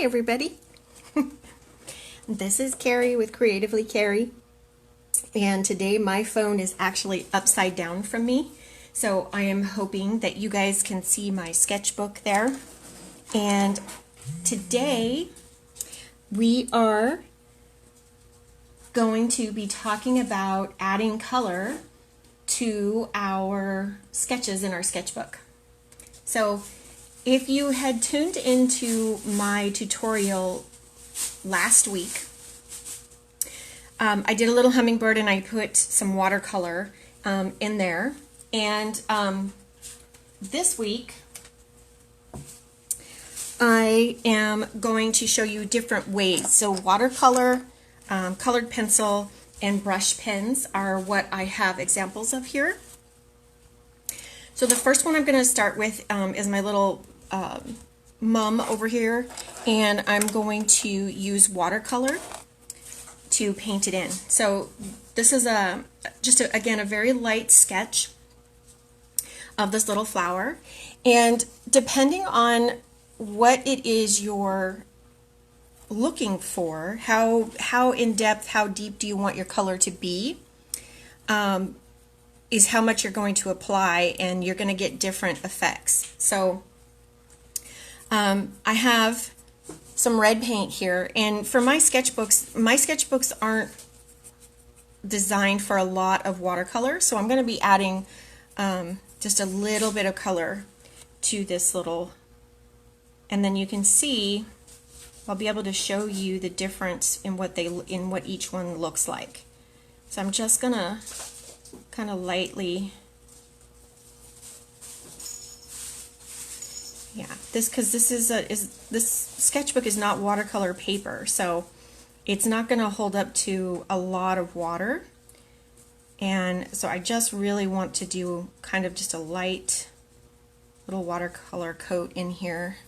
Hi everybody. This is Carrie with Creatively Carrie, and today my phone is actually upside down from me, so I am hoping that you guys can see my sketchbook there. And today we are going to be talking about adding color to our sketches in our sketchbook. So if you had tuned into my tutorial last week, I did a little hummingbird and I put some watercolor in there. And this week I am going to show you different ways. So watercolor, colored pencil, and brush pens are what I have examples of here. So the first one I'm going to start with is my little mum over here, and I'm going to use watercolor to paint it in. So this is again a very light sketch of this little flower, and depending on what it is you're looking for, how in depth, how deep do you want your color to be, is how much you're going to apply, and you're going to get different effects. So I have some red paint here, and for my sketchbooks aren't designed for a lot of watercolor, so I'm going to be adding just a little bit of color to this little, and then you can see I'll be able to show you the difference in what each one looks like. So I'm just gonna kind of lightly, because this sketchbook is not watercolor paper, so it's not going to hold up to a lot of water, and so I just really want to do kind of just a light little watercolor coat in here.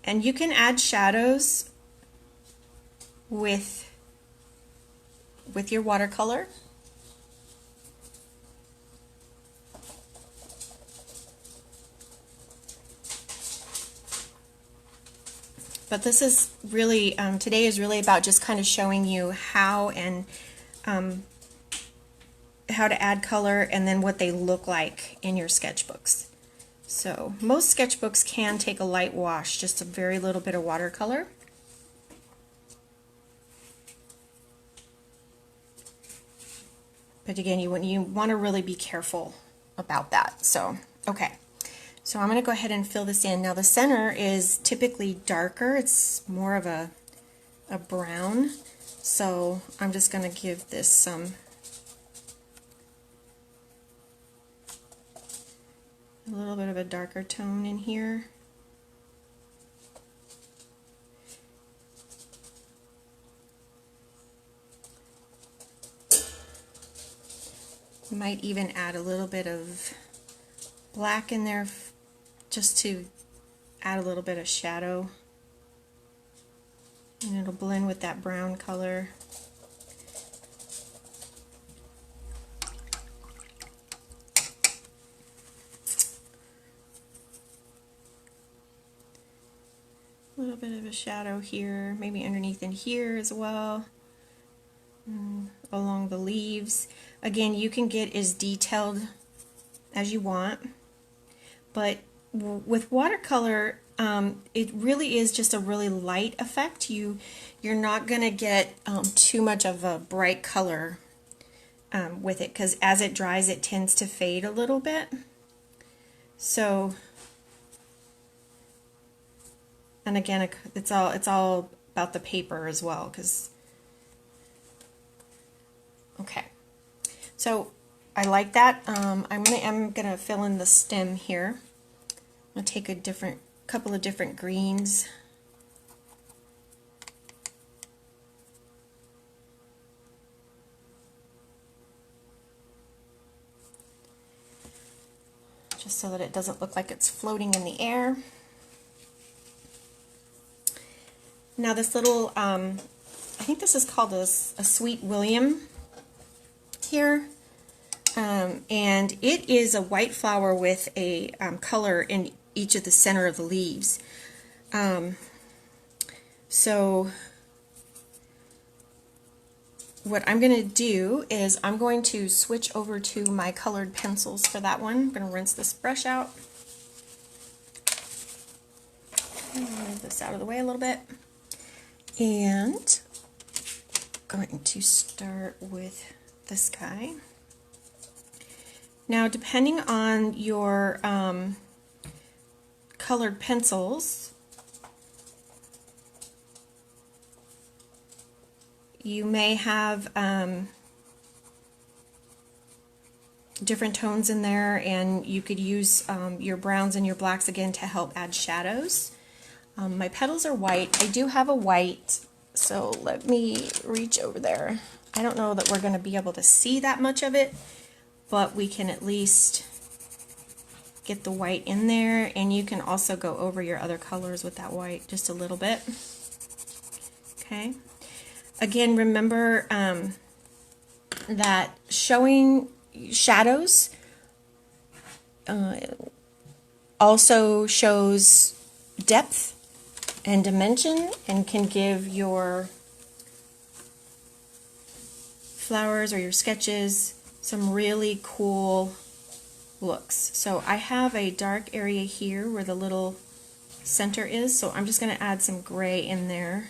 And you can add shadows with your watercolor. But this is really, today is really about just kind of showing you how to add color and then what they look like in your sketchbooks. So most sketchbooks can take a light wash, just a very little bit of watercolor. But again, you want to really be careful about that. So, okay. So I'm going to go ahead and fill this in. Now the center is typically darker. It's more of a brown. So I'm just going to give this a little bit of a darker tone in here. Might even add a little bit of black in there just to add a little bit of shadow, and it'll blend with that brown color. A little bit of a shadow here, maybe underneath in here as well, along the leaves. Again, you can get as detailed as you want, but with watercolor, it really is just a really light effect. You're not going to get too much of a bright color with it, because as it dries it tends to fade a little bit. So, and again, it's all about the paper as well, because okay. So I like that. I'm gonna fill in the stem here. I'm gonna take a couple of different greens. Just so that it doesn't look like it's floating in the air. Now this little, I think this is called a Sweet William here. And it is a white flower with a color in each of the center of the leaves. So what I'm going to do is I'm going to switch over to my colored pencils for that one. I'm going to rinse this brush out. Move this out of the way a little bit. And I'm going to start with this guy. Now, depending on your colored pencils, you may have different tones in there, and you could use your browns and your blacks again to help add shadows. My petals are white. I do have a white, so let me reach over there. I don't know that we're going to be able to see that much of it, but we can at least get the white in there, and you can also go over your other colors with that white just a little bit. Okay. Again, remember that showing shadows also shows depth and dimension and can give your flowers or your sketches some really cool looks. So I have a dark area here where the little center is, so I'm just going to add some gray in there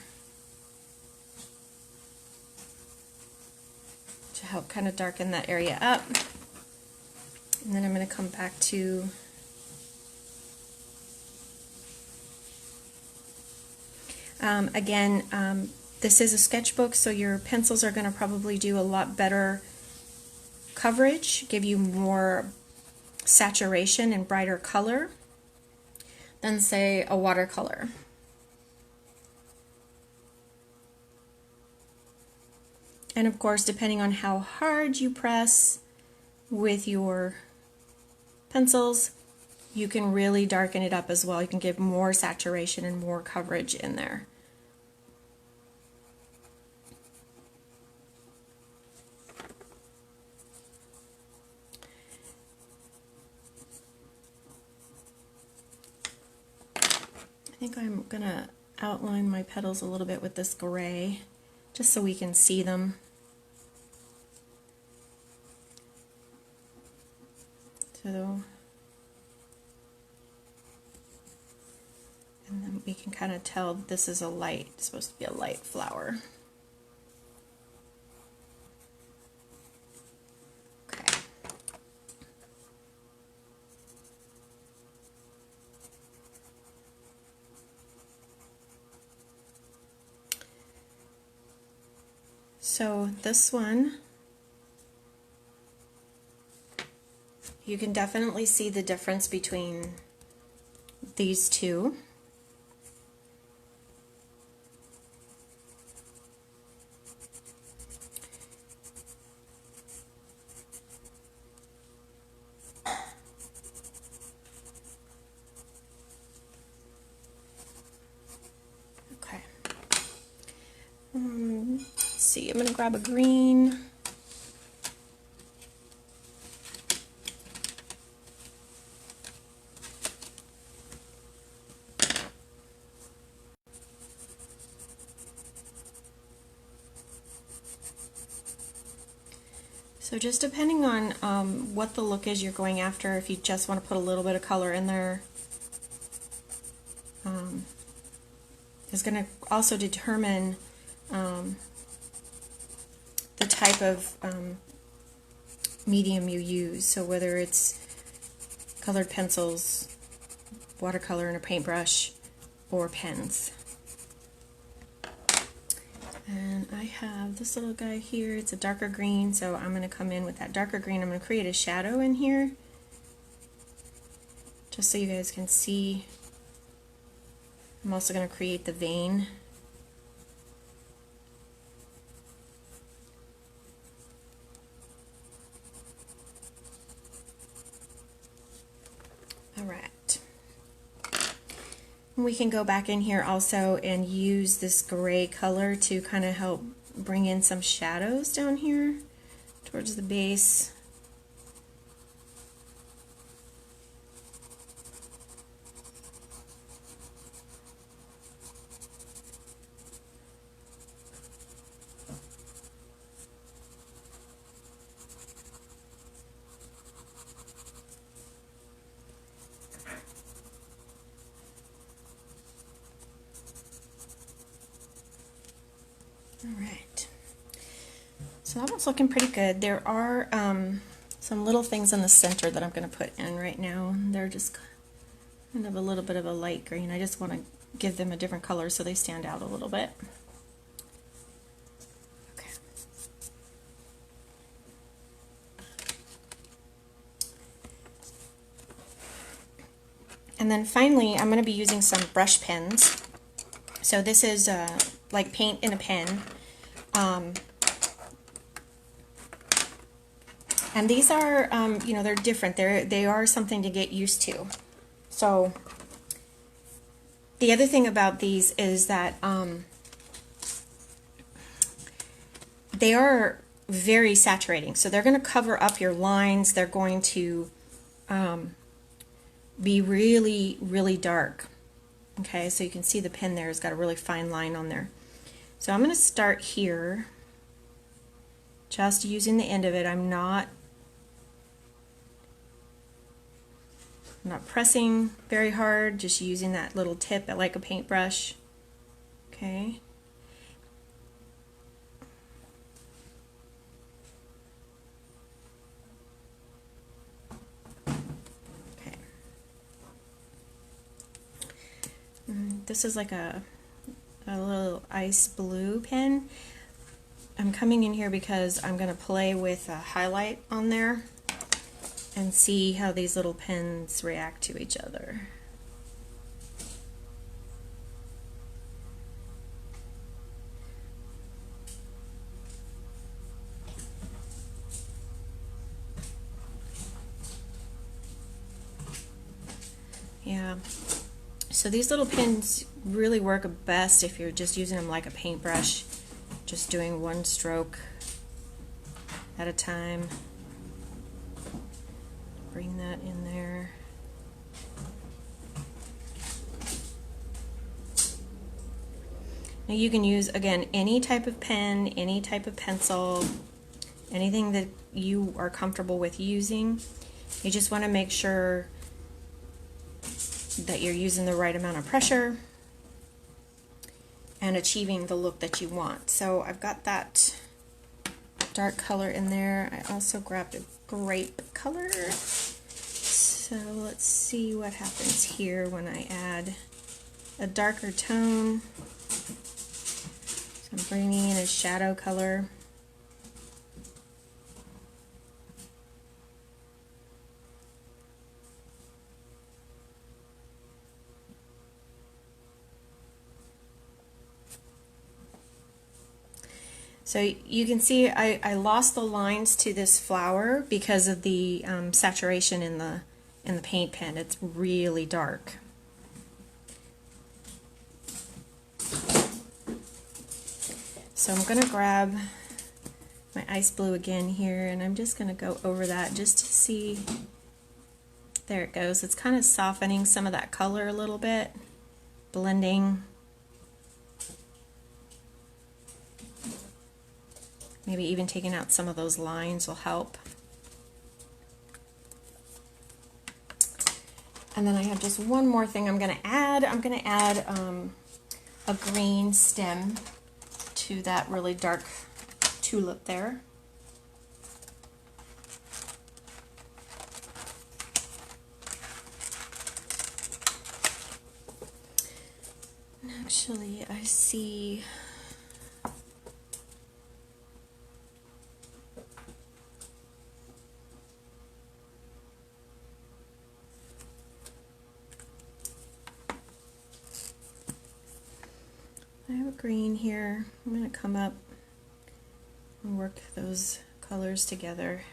to help kind of darken that area up. And then I'm going to come back to again, this is a sketchbook, so your pencils are going to probably do a lot better coverage, give you more saturation and brighter color than, say, a watercolor. And of course, depending on how hard you press with your pencils, you can really darken it up as well. You can give more saturation and more coverage in there. I think I'm going to outline my petals a little bit with this gray, just so we can see them. So, and then we can kind of tell this is a light, it's supposed to be a light flower. Okay. So this one, you can definitely see the difference between these two. Okay. Let's see, I'm going to grab a green. So just depending on what the look is you're going after, if you just want to put a little bit of color in there, is going to also determine the type of medium you use. So whether it's colored pencils, watercolor and a paintbrush, or pens. And I have this little guy here, it's a darker green, so I'm going to come in with that darker green. I'm going to create a shadow in here, just so you guys can see. I'm also going to create the vein. Alright. We can go back in here also and use this gray color to kind of help bring in some shadows down here towards the base. All right. So that one's looking pretty good. There are some little things in the center that I'm going to put in right now. They're just kind of a little bit of a light green. I just want to give them a different color so they stand out a little bit. Okay. And then finally, I'm going to be using some brush pens. So this is like paint in a pen. And these are, you know, they're different. They are something to get used to. So the other thing about these is that they are very saturating. So they're going to cover up your lines. They're going to be really, really dark. Okay, so you can see the pen there has got a really fine line on there. So I'm going to start here, just using the end of it. I'm not pressing very hard, just using that little tip like a paintbrush. Okay. Okay. This is like a little ice blue pen. I'm coming in here because I'm going to play with a highlight on there and see how these little pens react to each other. Yeah, so these little pens really work best if you're just using them like a paintbrush, just doing one stroke at a time. Bring that in there. Now you can use, again, any type of pen, any type of pencil, anything that you are comfortable with using. You just want to make sure that you're using the right amount of pressure and achieving the look that you want. So I've got that dark color in there. I also grabbed a grape color. So let's see what happens here when I add a darker tone. So I'm bringing in a shadow color. So you can see I lost the lines to this flower because of the saturation in the paint pen. It's really dark. So I'm going to grab my ice blue again here, and I'm just going to go over that just to see. There it goes. It's kind of softening some of that color a little bit, blending. Maybe even taking out some of those lines will help. And then I have just one more thing I'm going to add. I'm going to add a green stem to that really dark tulip there. Actually, I see I have a green here. I'm going to come up and work those colors together.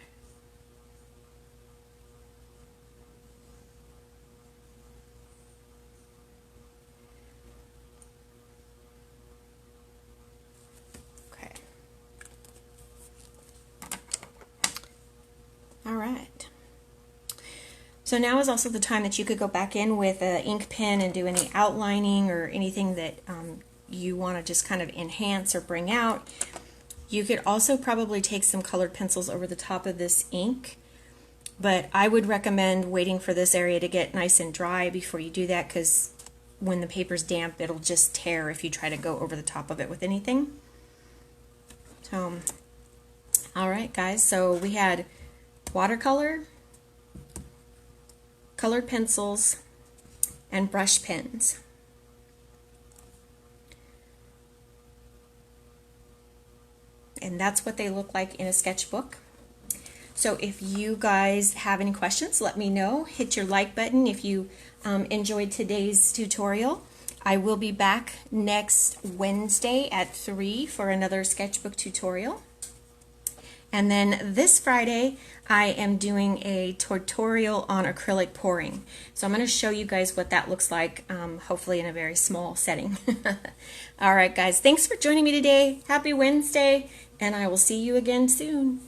Okay. All right. So now is also the time that you could go back in with an ink pen and do any outlining or anything that you want to just kind of enhance or bring out. You could also probably take some colored pencils over the top of this ink, but I would recommend waiting for this area to get nice and dry before you do that, because when the paper's damp it'll just tear if you try to go over the top of it with anything. All right, guys, so we had watercolor, colored pencils, and brush pens. And that's what they look like in a sketchbook. So if you guys have any questions, let me know. Hit your like button if you enjoyed today's tutorial. I will be back next Wednesday at 3 for another sketchbook tutorial. And then this Friday, I am doing a tutorial on acrylic pouring. So I'm going to show you guys what that looks like, hopefully in a very small setting. All right, guys, thanks for joining me today. Happy Wednesday, and I will see you again soon.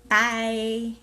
Bye.